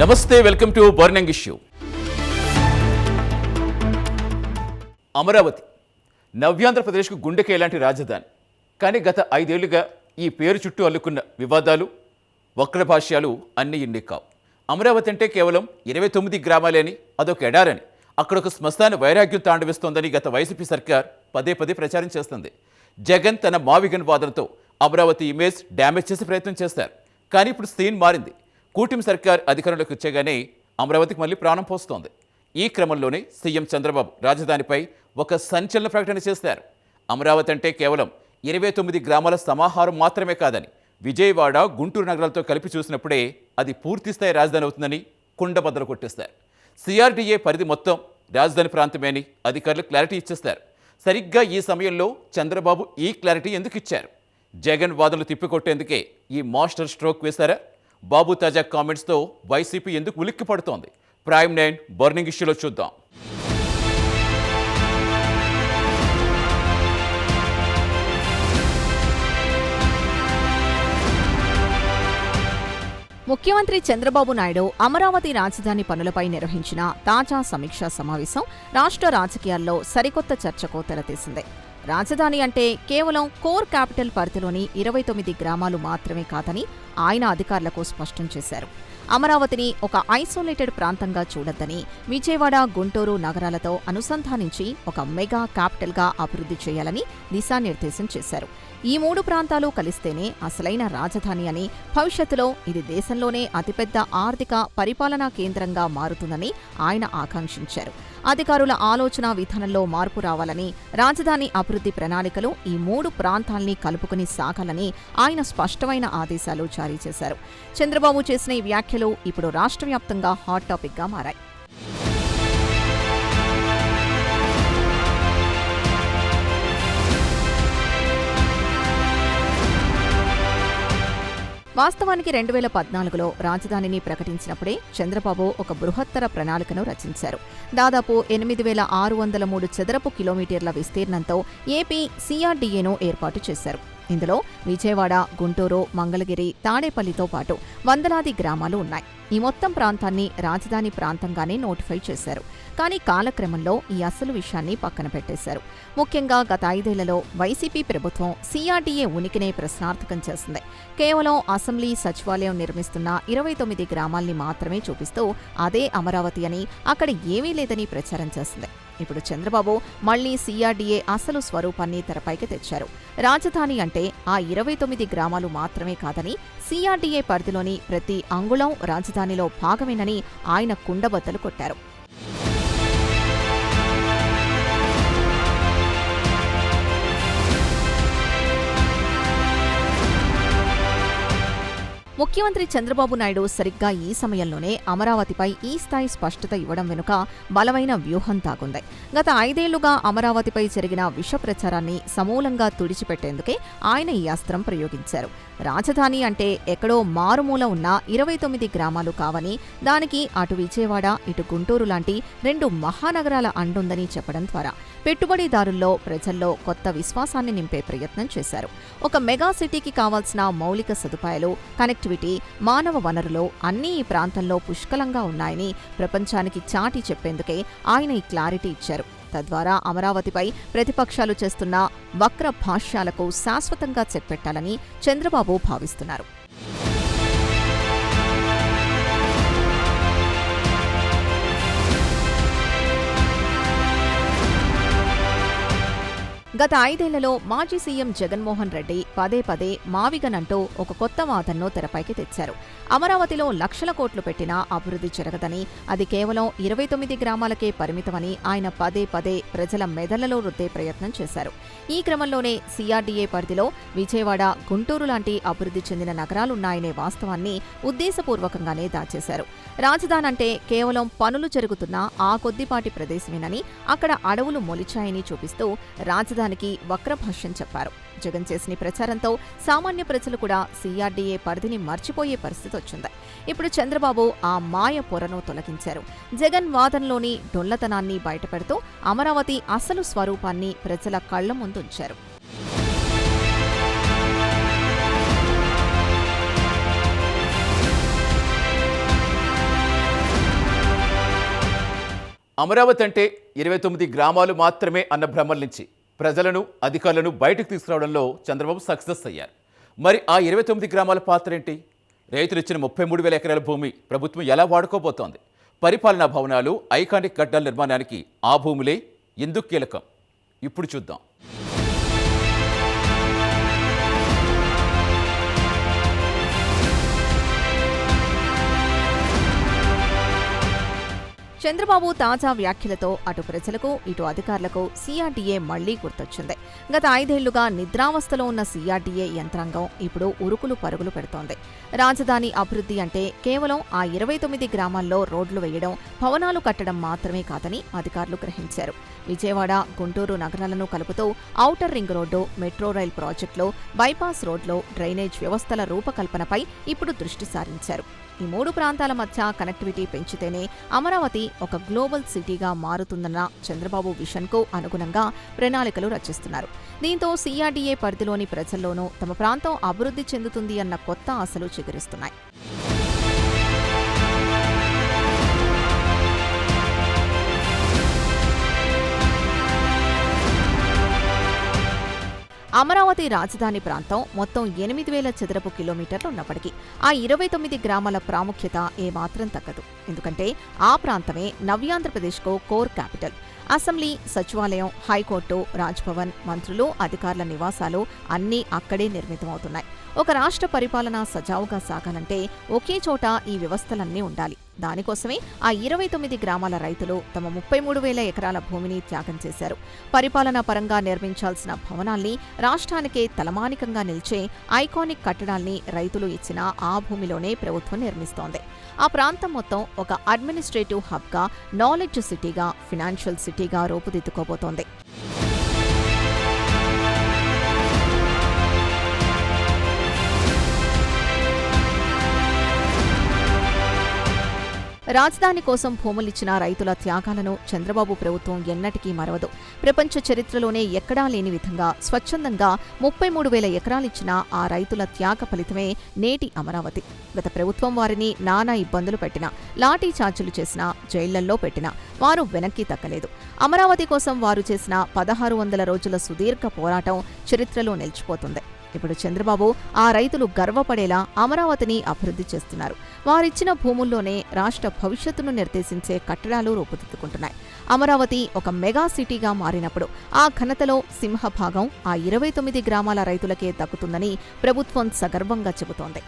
నమస్తే, welcome to burning issue. Amaravati నవ్యాంధ్రప్రదేశ్కు గుండెకే లాంటి రాజధాని. కానీ గత 5 ఏళ్లుగా ఈ పేరు చుట్టూ అల్లుకున్న వివాదాలు, వక్రభాష్యాలు అన్నీ ఇన్ని కావు. అమరావతి అంటే కేవలం 29 గ్రామాలే అని, అదొక ఎడారని, అక్కడొక శ్మశాన వైరాగ్యం తాండవిస్తోందని గత వైసీపీ సర్కార్ పదే పదే ప్రచారం చేస్తుంది. జగన్ తన మావిగన్ వాదనతో అమరావతి ఇమేజ్ డ్యామేజ్ చేసే ప్రయత్నం చేస్తారు. కానీ ఇప్పుడు సీన్ మారింది. కూటమి సర్కార్ అధికారంలోకి వచ్చేగానే అమరావతికి మళ్ళీ ప్రాణం పోస్తోంది. ఈ క్రమంలోనే సీఎం చంద్రబాబు రాజధానిపై ఒక సంచలన ప్రకటన చేశారు. అమరావతి అంటే కేవలం 29 గ్రామాల సమాహారం మాత్రమే కాదని, విజయవాడ, గుంటూరు నగరాలతో కలిపి చూసినప్పుడే అది పూర్తిస్థాయి రాజధాని అవుతుందని కుండబద్దలు కొట్టేస్తారు. సిఆర్డీఏ పరిధి మొత్తం రాజధాని ప్రాంతమే అని అధికారులు క్లారిటీ ఇచ్చేస్తారు. సరిగ్గా ఈ సమయంలో చంద్రబాబు ఈ క్లారిటీ ఎందుకు ఇచ్చారు? జగన్ వాదనలు తిప్పికొట్టేందుకే ఈ మాస్టర్ స్ట్రోక్ వేశారా? బాబు తాజా కామెంట్స్తో వైసీపీ ఎందుకు ఉలిక్కి పడుతోంది? ప్రైమ్ 9 బర్నింగ్ ఇష్యూలో చూద్దాం. ముఖ్యమంత్రి చంద్రబాబు నాయుడు అమరావతి రాజధాని పనులపై నిర్వహించిన తాజా సమీక్షా సమావేశం రాష్ట్ర రాజకీయాల్లో సరికొత్త చర్చకు తెరతీసింది. రాజధాని అంటే కేవలం కోర్ క్యాపిటల్ పరిధిలోని 29 గ్రామాలు మాత్రమే కాదని ఆయన అధికారులకు స్పష్టం చేశారు. అమరావతిని ఒక ఐసోలేటెడ్ ప్రాంతంగా చూడొద్దని, విజయవాడ, గుంటూరు నగరాలతో అనుసంధానించి ఒక మెగా క్యాపిటల్గా అభివృద్ధి చేయాలని దిశానిర్దేశం చేశారు. ఈ 3 ప్రాంతాలు కలిస్తేనే అసలైన రాజధాని అని, భవిష్యత్తులో ఇది దేశంలోనే అతిపెద్ద ఆర్థిక పరిపాలనా కేంద్రంగా మారుతుందని ఆయన ఆకాంక్షించారు. అధికారుల ఆలోచన విధానంలో మార్పు రావాలని, రాజధాని అభివృద్ధి ప్రణాళికలు ఈ 3 ప్రాంతాల్ని కలుపుకుని సాగాలని ఆయన స్పష్టమైన ఆదేశాలు జారీ చేశారు. చంద్రబాబు చేసిన ఈ వ్యాఖ్యలు ఇప్పుడు రాష్ట్ర వ్యాప్తంగా హాట్ టాపిక్గా మారాయి. వాస్తవానికి 2014లో రాజధానిని ప్రకటించినప్పుడే చంద్రబాబు ఒక బృహత్తర ప్రణాళికను రచించారు. దాదాపు 8603 చదరపు కిలోమీటర్ల విస్తీర్ణంతో ఏపీ సిఆర్డీఏను ఏర్పాటు చేశారు. ఇందులో విజయవాడ, గుంటూరు, మంగళగిరి, తాడేపల్లితో పాటు వందలాది గ్రామాలు ఉన్నాయి. ఈ మొత్తం ప్రాంతాన్ని రాజధాని ప్రాంతంగానే నోటిఫై చేశారు. కానీ కాలక్రమంలో ఈ అసలు విషయాన్ని పక్కన పెట్టేశారు. ముఖ్యంగా గత 5 ఏళ్లలో వైసీపీ ప్రభుత్వం సిఆర్డీఏ ఉనికినే ప్రశ్నార్థకం చేసింది. కేవలం అసెంబ్లీ, సచివాలయం నిర్మిస్తున్న 29 గ్రామాల్ని మాత్రమే చూపిస్తూ అదే అమరావతి అని, అక్కడ ఏమీ లేదని ప్రచారం చేసింది. ఇప్పుడు చంద్రబాబు మళ్లీ సిఆర్డీఏ అసలు స్వరూపాన్ని తెరపైకి తెచ్చారు. రాజధాని అంటే ఆ 29 గ్రామాలు మాత్రమే కాదని, సిఆర్డీఏ పరిధిలోని ప్రతి అంగుళం రాజధానిలో భాగమేనని ఆయన కుండబద్దలు కొట్టారు. ముఖ్యమంత్రి చంద్రబాబు నాయుడు సరిగ్గా ఈ సమయంలోనే అమరావతిపై ఈ స్థాయి స్పష్టత ఇవ్వడం వెనుక బలమైన వ్యూహం తాగుంది. గత 5 ఏళ్లుగా అమరావతిపై జరిగిన విష ప్రచారాన్ని సమూలంగా తుడిచిపెట్టేందుకే ఆయన ఈ అస్త్రం ప్రయోగించారు. రాజధాని అంటే ఎక్కడో మారుమూల ఉన్న 29 గ్రామాలు కావని, దానికి అటు విజయవాడ, ఇటు గుంటూరు లాంటి 2 మహానగరాల అండుందని చెప్పడం ద్వారా పెట్టుబడిదారుల్లో, ప్రజల్లో కొత్త విశ్వాసాన్ని నింపే ప్రయత్నం చేశారు. ఒక మెగా సిటీకి కావాల్సిన మౌలిక సదుపాయాలు, కనెక్టివిటీ, మానవ వనరులు అన్నీ ఈ ప్రాంతంలో పుష్కలంగా ఉన్నాయని ప్రపంచానికి చాటి చెప్పేందుకే ఆయన ఈ క్లారిటీ ఇచ్చారు. తద్వారా అమరావతిపై ప్రతిపక్షాలు చేస్తున్న వక్ర భాష్యాలకు శాశ్వతంగా చెక్ పెట్టాలని చంద్రబాబు భావిస్తున్నారు. గత 5 ఏళ్లలో మాజీ సీఎం జగన్మోహన్ రెడ్డి పదే పదే మావిగన్ అంటూ ఒక కొత్త వాదనను తెరపైకి తెచ్చారు. అమరావతిలో లక్షల కోట్లు పెట్టినా అభివృద్ధి జరగదని, అది కేవలం 29 గ్రామాలకే పరిమితమని ఆయన పదే పదే ప్రజల మెదళ్లలో రుద్దే ప్రయత్నం చేశారు. ఈ క్రమంలోనే సిఆర్డీఏ పరిధిలో విజయవాడ, గుంటూరు లాంటి అభివృద్ధి చెందిన నగరాలున్నాయనే వాస్తవాన్ని ఉద్దేశపూర్వకంగానే దాచేశారు. రాజధానంటే కేవలం పనులు జరుగుతున్న ఆ కొద్దిపాటి ప్రదేశమేనని, అక్కడ అడవులు మొలిచాయని చూపిస్తూ రాజధానికి వక్రభాష్యం చెప్పారు. జగన్ చేసిన ప్రచారంతో సామాన్య ప్రజలు కూడా సిఆర్డీఏ పరిధిని మర్చిపోయే పరిస్థితి వచ్చింది. ఇప్పుడు చంద్రబాబు ఆ మాయ పొరను తొలగించారు. జగన్ వాదనలోని డొల్లతనాన్ని బయటపెడుతూ అమరావతి అసలు స్వరూపాన్ని ప్రజల కళ్ల ముందుంచారు. అమరావతి అంటే 29 గ్రామాలు మాత్రమే అన్న భ్రమల నుంచి ప్రజలను అధికారులను బయటకు తీసుకురావడంలో చంద్రబాబు సక్సెస్ అయ్యారు. మరి ఆ 29 గ్రామాల పాత్ర ఏంటి? రైతులు ఇచ్చిన 33,000 ఎకరాల భూమి ప్రభుత్వం ఎలా వాడుకోబోతోంది? పరిపాలనా భవనాలు, ఐకానిక్ కట్టడాల నిర్మాణానికి ఆ భూములే ఎందుకు కీలకం? ఇప్పుడు చూద్దాం. చంద్రబాబు తాజా వ్యాఖ్యలతో అటు ప్రజలకు ఇటు అధికారులకు సీఆర్డీఏ మళ్లీ గుర్తొచ్చింది. గత 5 ఏళ్లుగా నిద్రావస్థలో ఉన్న సీఆర్డీఏ యంత్రాంగం ఇప్పుడు ఉరుకులు పరుగులు పెడుతోంది. రాజధాని అభివృద్ధి అంటే కేవలం ఆ 29 గ్రామాల్లో రోడ్లు వేయడం, భవనాలు కట్టడం మాత్రమే కాదని అధికారులు గ్రహించారు. విజయవాడ, గుంటూరు నగరాలను కలుపుతూ outer ring road, metro rail ప్రాజెక్టులు, బైపాస్ రోడ్లు, డ్రైనేజ్ వ్యవస్థల రూపకల్పనపై ఇప్పుడు దృష్టి సారించారు. ఈ 3 ప్రాంతాల మధ్య కనెక్టివిటీ పెంచితేనే అమరావతి ఒక గ్లోబల్ సిటీగా మారుతుందన్న చంద్రబాబు విషన్కు అనుగుణంగా ప్రణాళికలు రచిస్తున్నారు. దీంతో సీఆర్డీఏ పరిధిలోని ప్రజల్లోనూ తమ ప్రాంతం అభివృద్ధి చెందుతుంది అన్న కొత్త ఆశలు చిగురిస్తున్నాయి. అమరావతి రాజధాని ప్రాంతం మొత్తం 8,000 చదరపు కిలోమీటర్లు ఉన్నప్పటికీ ఆ 29 గ్రామాల ప్రాముఖ్యత ఏమాత్రం తగ్గదు. ఎందుకంటే ఆ ప్రాంతమే నవ్యాంధ్రప్రదేశ్కు కోర్ క్యాపిటల్. అసెంబ్లీ, సచివాలయం, హైకోర్టు, రాజ్భవన్, మంత్రులు, అధికారుల నివాసాలు అన్నీ అక్కడే నిర్మితమవుతున్నాయి. ఒక రాష్ట్ర పరిపాలన సజావుగా సాగాలంటే ఒకే చోట ఈ వ్యవస్థలన్నీ ఉండాలి. దానికోసమే ఆ 29 గ్రామాల రైతులు తమ 33,000 ఎకరాల భూమిని త్యాగం చేశారు. పరిపాలనా పరంగా నిర్మించాల్సిన భవనాల్ని, రాష్ట్రానికే తలమానికంగా నిలిచే ఐకానిక్ కట్టడాల్ని రైతులు ఇచ్చిన ఆ భూమిలోనే ప్రభుత్వం నిర్మిస్తోంది. ఆ ప్రాంతం మొత్తం ఒక అడ్మినిస్ట్రేటివ్ హబ్గా, నాలెడ్జ్ సిటీగా, ఫినాన్షియల్ సిటీగా రూపుదిద్దుకోబోతోంది. రాజధాని కోసం భూములిచ్చిన రైతుల త్యాగాలను చంద్రబాబు ప్రభుత్వం ఎన్నటికీ మరవదు. ప్రపంచ చరిత్రలోనే ఎక్కడా లేని విధంగా స్వచ్ఛందంగా 33,000 ఎకరాలిచ్చిన ఆ రైతుల త్యాగ ఫలితమే నేటి అమరావతి. గత ప్రభుత్వం వారిని నానా ఇబ్బందులు పెట్టినా, లాఠీ చార్జీలు చేసినా, జైళ్లల్లో పెట్టినా వారు వెనక్కి తగ్గలేదు. అమరావతి కోసం వారు చేసిన 1600 రోజుల సుదీర్ఘ పోరాటం చరిత్రలో నిలిచిపోతుంది. ఇప్పుడు చంద్రబాబు ఆ రైతులు గర్వపడేలా అమరావతిని అభివృద్ధి చేస్తున్నారు. వారిచ్చిన భూముల్లోనే రాష్ట్ర భవిష్యత్తును నిర్దేశించే కట్టడాలు రూపుదిద్దుకుంటున్నాయి. అమరావతి ఒక మెగా సిటీగా మారినప్పుడు ఆ ఘనతలో సింహభాగం ఆ 29 గ్రామాల రైతులకే దక్కుతుందని ప్రభుత్వం సగర్వంగా చెబుతోంది.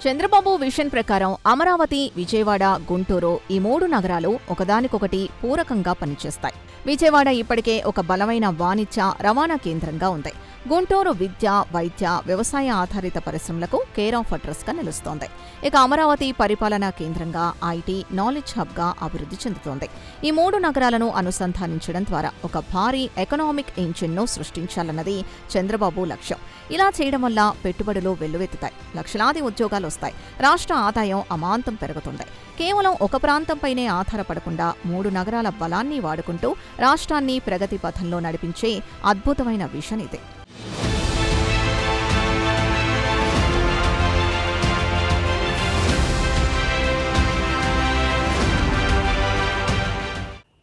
చంద్రబాబు విషన్ ప్రకారం అమరావతి, విజయవాడ, గుంటూరు ఈ 3 నగరాలు ఒకదానికొకటి పూరకంగా పనిచేస్తాయి. విజయవాడ ఇప్పటికే ఒక బలమైన వాణిజ్య, రవాణా కేంద్రంగా ఉంది. గుంటూరు విద్య, వైద్య, వ్యవసాయ ఆధారిత పరిశ్రమలకు కేర్ ఆఫ్ అడ్రస్గా నిలుస్తోంది. ఇక అమరావతి పరిపాలనా కేంద్రంగా, ఐటీ, నాలెడ్జ్ హబ్గా అభివృద్ధి చెందుతోంది. ఈ 3 నగరాలను అనుసంధానించడం ద్వారా ఒక భారీ ఎకనామిక్ ఇంజిన్ను సృష్టించాలన్నది చంద్రబాబు లక్ష్యం. ఇలా చేయడం వల్ల పెట్టుబడులు వెల్లువెత్తుతాయి, లక్షలాది ఉద్యోగాలు వస్తాయి, రాష్ట్ర ఆదాయం అమాంతం పెరుగుతుంది. కేవలం ఒక ప్రాంతంపైనే ఆధారపడకుండా 3 నగరాల బలాన్ని వాడుకుంటూ రాష్ట్రాన్ని ప్రగతి పథంలో నడిపించే అద్భుతమైన విషన్ ఇది.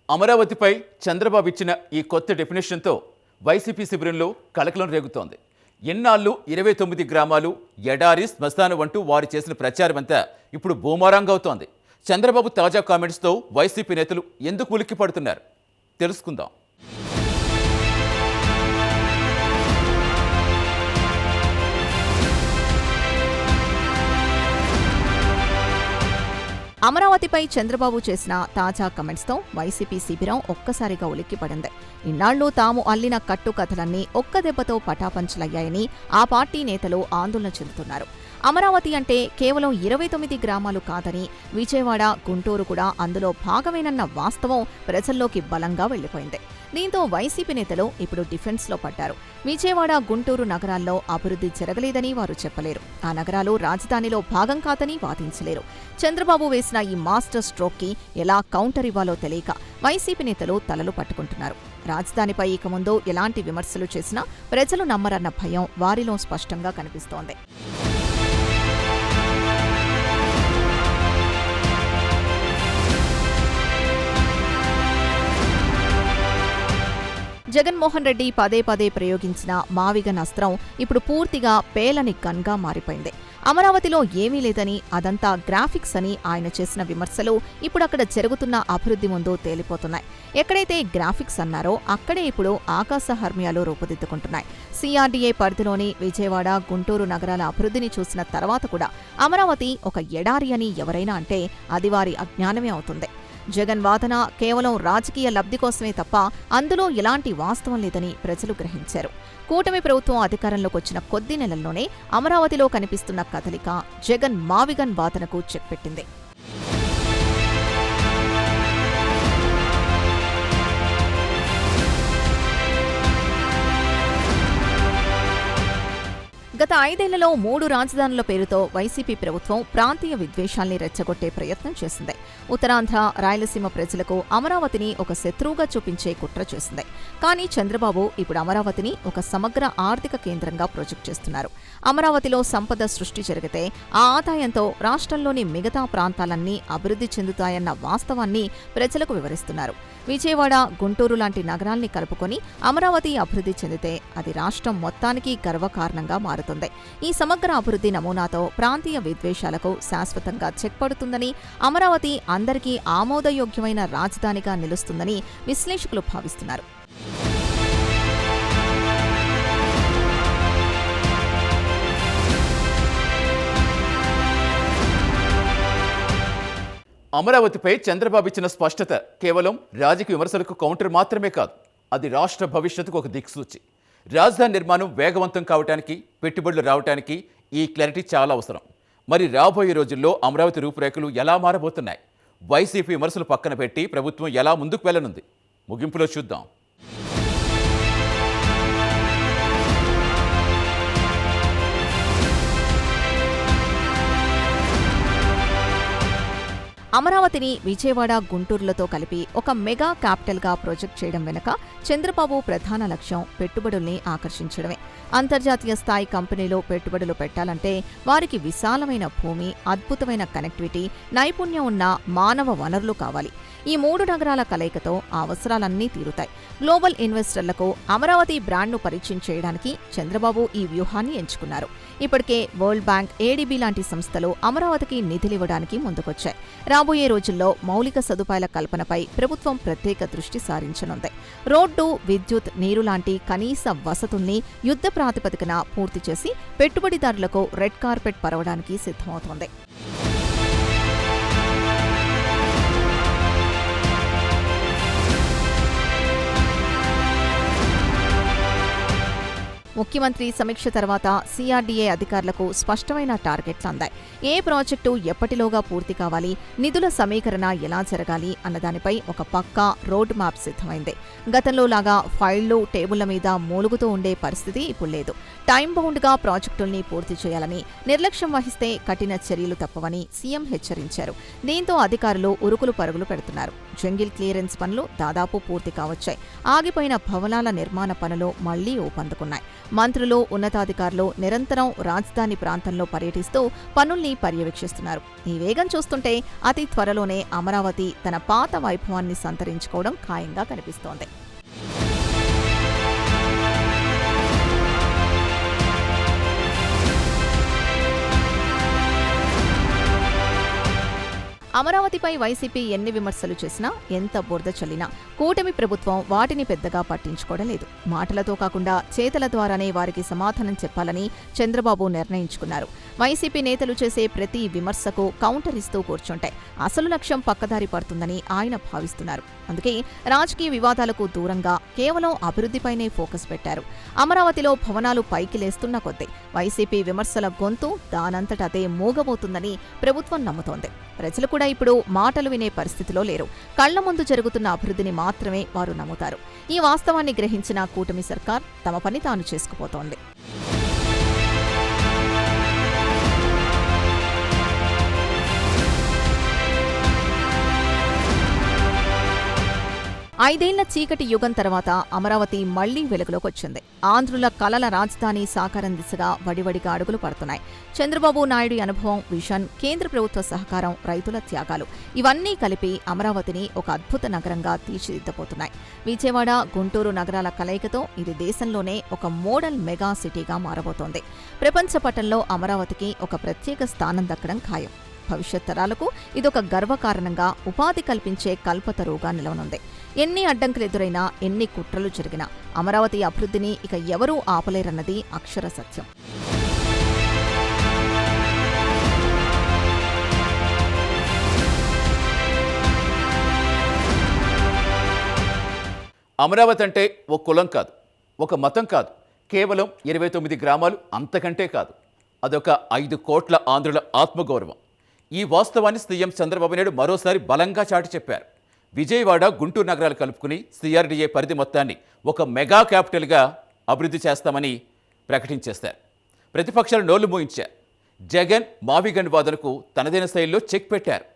అమరావతిపై చంద్రబాబు ఇచ్చిన ఈ కొత్త డెఫినేషన్తో వైసీపీ శిబిరంలో కలకలం రేగుతోంది. ఎన్నాళ్ళు 29 గ్రామాలు, ఎడారి, శ్మశానం అంటూ వారు చేసిన ప్రచారమంతా ఇప్పుడు బూమరాంగవుతోంది. చంద్రబాబు తాజా కామెంట్స్తో వైసీపీ నేతలు ఎందుకు ఉలిక్కి పడుతున్నారు తెలుసుకుందాం. అమరావతిపై చంద్రబాబు చేసిన తాజా కమెంట్స్తో వైసీపీ శిబిరం ఒక్కసారిగా ఉలిక్కిపడింది. ఇన్నాళ్లు తాము అల్లిన కట్టుకథలన్నీ ఒక్క దెబ్బతో పటాపంచలయ్యాయని ఆ పార్టీ నేతలు ఆందోళన చెందుతున్నారు. అమరావతి అంటే కేవలం 29 గ్రామాలు కాదని, విజయవాడ, గుంటూరు కూడా అందులో భాగమేనన్న వాస్తవం ప్రజల్లోకి బలంగా వెళ్లిపోయింది. దీంతో వైసీపీ నేతలు ఇప్పుడు డిఫెన్స్లో పడ్డారు. విజయవాడ, గుంటూరు నగరాల్లో అభివృద్ధి జరగలేదని వారు చెప్పలేరు. ఆ నగరాలు రాజధానిలో భాగం కాదని వాదించలేరు. చంద్రబాబు వేసిన ఈ మాస్టర్ స్ట్రోక్కి ఎలా కౌంటర్ ఇవ్వాలో తెలియక వైసీపీ నేతలు తలలు పట్టుకుంటున్నారు. రాజధానిపై ఇక ముందు ఎలాంటి విమర్శలు చేసినా ప్రజలు నమ్మరన్న భయం వారిలో స్పష్టంగా కనిపిస్తోంది. జగన్మోహన్ రెడ్డి పదే పదే ప్రయోగించిన మావిగన్ అస్త్రం ఇప్పుడు పూర్తిగా పేలని గన్గా మారిపోయింది. అమరావతిలో ఏమీ లేదని, అదంతా గ్రాఫిక్స్ అని ఆయన చేసిన విమర్శలు ఇప్పుడు అక్కడ జరుగుతున్న అభివృద్ధి ముందు తేలిపోతున్నాయి. ఎక్కడైతే గ్రాఫిక్స్ అన్నారో అక్కడే ఇప్పుడు ఆకాశ హర్మ్యాలు రూపుదిద్దుకుంటున్నాయి. CRDA పరిధిలోని విజయవాడ, గుంటూరు నగరాల అభివృద్ధిని చూసిన తర్వాత కూడా అమరావతి ఒక ఎడారి అని ఎవరైనా అంటే అది వారి అజ్ఞానమే అవుతుంది. జగన్ వాదన కేవలం రాజకీయ లబ్ధి కోసమే తప్ప అందులో ఎలాంటి వాస్తవం లేదని ప్రజలు గ్రహించారు. కూటమి ప్రభుత్వం అధికారంలోకి వచ్చిన కొద్ది నెలల్లోనే అమరావతిలో కనిపిస్తున్న కదలిక జగన్ మావిగన్ వాదనకు చెక్ పెట్టింది. గత 5 ఏళ్లలో 3 రాజధానుల పేరుతో వైసీపీ ప్రభుత్వం ప్రాంతీయ విద్వేషాల్ని రెచ్చగొట్టే ప్రయత్నం చేసింది. ఉత్తరాంధ్ర, రాయలసీమ ప్రజలకు అమరావతిని ఒక శత్రువుగా చూపించే కుట్ర చేసింది. కానీ చంద్రబాబు ఇప్పుడు అమరావతిని ఒక సమగ్ర ఆర్థిక కేంద్రంగా ప్రొజెక్ట్ చేస్తున్నారు. అమరావతిలో సంపద సృష్టి జరిగితే ఆ ఆదాయంతో రాష్ట్రంలోని మిగతా ప్రాంతాలన్నీ అభివృద్ధి చెందుతాయన్న వాస్తవాన్ని ప్రజలకు వివరిస్తున్నారు. విజయవాడ, గుంటూరు లాంటి నగరాల్ని కలుపుకొని అమరావతి అభివృద్ధి చెందితే అది రాష్ట్రం మొత్తానికి గర్వకారణంగా మారుతుంది. ఈ సమగ్ర అభివృద్ధి నమూనాతో ప్రాంతీయ విద్వేషాలకు శాశ్వతంగా చెక్ పడుతుందని, అమరావతి అందరికీ ఆమోదయోగ్యమైన రాజధానిగా నిలుస్తుందని విశ్లేషకులు భావిస్తున్నారు. అమరావతిపై చంద్రబాబు ఇచ్చిన స్పష్టత కేవలం రాజకీయ విమర్శలకు కౌంటర్ మాత్రమే కాదు, అది రాష్ట్ర భవిష్యత్తుకు ఒక దిక్సూచి. రాజధాని నిర్మాణం వేగవంతం కావడానికి, పెట్టుబడులు రావడానికి ఈ క్లారిటీ చాలా అవసరం. మరి రాబోయే రోజుల్లో అమరావతి రూపురేఖలు ఎలా మారబోతున్నాయి? వైసీపీ విమర్శలు పక్కన పెట్టి ప్రభుత్వం ఎలా ముందుకు వెళ్ళనుంది? ముగింపులో చూద్దాం. అమరావతిని విజయవాడ, గుంటూరులతో కలిపి ఒక మెగా క్యాపిటల్గా ప్రొజెక్ట్ చేయడం వెనుక చంద్రబాబు ప్రధాన లక్ష్యం పెట్టుబడుల్ని ఆకర్షించడమే. అంతర్జాతీయ స్థాయి కంపెనీలో పెట్టుబడులు పెట్టాలంటే వారికి విశాలమైన భూమి, అద్భుతమైన కనెక్టివిటీ, నైపుణ్యం ఉన్న మానవ వనరులు కావాలి. ఈ 3 నగరాల కలయికతో ఆ అవసరాలన్నీ తీరుతాయి. గ్లోబల్ ఇన్వెస్టర్లకు అమరావతి బ్రాండ్ను పరిచయం చేయడానికి చంద్రబాబు ఈ వ్యూహాన్ని ఎంచుకున్నారు. ఇప్పటికే వరల్డ్ బ్యాంక్, ADB లాంటి సంస్థలు అమరావతికి నిధులివ్వడానికి ముందుకొచ్చాయి. రాబోయే రోజుల్లో మౌలిక సదుపాయాల కల్పనపై ప్రభుత్వం ప్రత్యేక దృష్టి సారించనుంది. రోడ్డు, విద్యుత్, నీరు లాంటి కనీస వసతుల్ని యుద్ధ ప్రాతిపదికన పూర్తి చేసి పెట్టుబడిదారులకు రెడ్ కార్పెట్ పరవడానికి సిద్ధమవుతోంది. ముఖ్యమంత్రి సమీక్ష తర్వాత CRDA అధికారులకు స్పష్టమైన టార్గెట్లు అందాయి. ఏ ప్రాజెక్టు ఎప్పటిలోగా పూర్తి కావాలి, నిధుల సమీకరణ ఎలా జరగాలి అన్నదానిపై ఒక పక్కా రోడ్ మ్యాప్ సిద్ధమైంది. గతంలో లాగా ఫైళ్లు, టేబుళ్ల మీద మూలుగుతూ ఉండే పరిస్థితి ఇప్పుడు లేదు. టైం బౌండ్గా ప్రాజెక్టుల్ని పూర్తి చేయాలని, నిర్లక్ష్యం వహిస్తే కఠిన చర్యలు తప్పవని సీఎం హెచ్చరించారు. దీంతో అధికారులు ఉరుకులు పరుగులు పెడుతున్నారు. జంగిల్ క్లియరెన్స్ పనులు దాదాపు పూర్తి కావచ్చాయి. ఆగిపోయిన భవనాల నిర్మాణ పనులు మళ్లీ ఊపందుకున్నాయి. మంత్రులు, ఉన్నతాధికారులు నిరంతరం రాజధాని ప్రాంతంలో పర్యటిస్తూ పనుల్ని పర్యవేక్షిస్తున్నారు. ఈ వేగం చూస్తుంటే అతి త్వరలోనే అమరావతి తన పాత వైభవాన్ని సంతరించుకోవడం ఖాయంగా కనిపిస్తోంది. అమరావతిపై వైసీపీ ఎన్ని విమర్శలు చేసినా, ఎంత బురద చల్లినా కూటమి ప్రభుత్వం వాటిని పెద్దగా పట్టించుకోవడం లేదు. మాటలతో కాకుండా చేతల ద్వారానే వారికి సమాధానం చెప్పాలని చంద్రబాబు నిర్ణయించుకున్నారు. వైసీపీ నేతలు చేసే ప్రతి విమర్శకు కౌంటర్ ఇస్తూ కూర్చుంటే అసలు లక్ష్యం పక్కదారి పడుతుందని ఆయన భావిస్తున్నారు. అందుకే రాజకీయ వివాదాలకు దూరంగా కేవలం అభివృద్ధిపైనే ఫోకస్ పెట్టారు. అమరావతిలో భవనాలు పైకి లేస్తున్న కొద్దీ వైసీపీ విమర్శల గొంతు దానంతట అదే మూగబోతుందని ప్రభుత్వం నమ్ముతోంది. ప్రజలు కూడా ఇప్పుడు మాటలు వినే పరిస్థితిలో లేరు. కళ్ల ముందు జరుగుతున్న అభివృద్ధిని మాత్రమే వారు నమ్ముతారు. ఈ వాస్తవాన్ని గ్రహించిన కూటమి సర్కార్ తమ పని తాను చేసుకుపోతోంది. 5 ఏళ్ల చీకటి యుగం తర్వాత అమరావతి మళ్లీ వెలుగులోకి వచ్చింది. ఆంధ్రుల కలల రాజధాని సాకారం దిశగా వడివడిగా అడుగులు పడుతున్నాయి. చంద్రబాబు నాయుడు అనుభవం, విజన్, కేంద్ర ప్రభుత్వ సహకారం, రైతుల త్యాగాలు ఇవన్నీ కలిపి అమరావతిని ఒక అద్భుత నగరంగా తీర్చిదిద్దబోతున్నాయి. విజయవాడ, గుంటూరు నగరాల కలయికతో ఇది దేశంలోనే ఒక మోడల్ మెగా సిటీగా మారబోతోంది. ప్రపంచ పటంలో అమరావతికి ఒక ప్రత్యేక స్థానం దక్కడం ఖాయం. భవిష్యత్ తరాలకు ఇదొక గర్వకారణంగా, ఉపాధి కల్పించే కల్పతరువుగా నిలవనుంది. ఎన్ని అడ్డంకులు ఎదురైనా, ఎన్ని కుట్రలు జరిగినా అమరావతి అభివృద్ధిని ఇక ఎవరూ ఆపలేరన్నది అక్షర సత్యం. అమరావతి అంటే ఒక కులం కాదు, ఒక మతం కాదు, కేవలం 29 గ్రామాలు, అంతకంటే కాదు. అదొక 5 కోట్ల ఆంధ్రుల ఆత్మగౌరవం. ఈ వాస్తవాన్ని సీఎం చంద్రబాబు నాయుడు మరోసారి బలంగా చాటి చెప్పారు. విజయవాడ, గుంటూరు నగరాలు కలుపుకుని CRDA పరిధి మొత్తాన్ని ఒక మెగా క్యాపిటల్గా అభివృద్ధి చేస్తామని ప్రకటించేశారు. ప్రతిపక్షాలు నోళ్లు మూయించారు. జగన్ మావిగన్ వాదనకు తనదైన శైలిలో చెక్ పెట్టారు.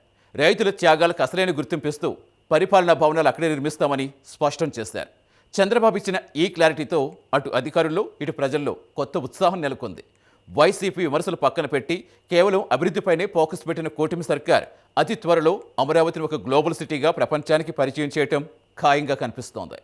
రైతుల త్యాగాలకు అసలైన గుర్తింపిస్తూ పరిపాలనా భవనాలు అక్కడే నిర్మిస్తామని స్పష్టం చేశారు. చంద్రబాబు ఇచ్చిన ఈ క్లారిటీతో అటు అధికారుల్లో, ఇటు ప్రజల్లో కొత్త ఉత్సాహం నెలకొంది. వైసీపీ విమర్శలు పక్కన పెట్టి కేవలం అభివృద్ధిపైనే ఫోకస్ పెట్టిన కూటమి సర్కార్ అతి త్వరలో అమరావతిని ఒక గ్లోబల్ సిటీగా ప్రపంచానికి పరిచయం చేయటం ఖాయంగా కనిపిస్తోంది.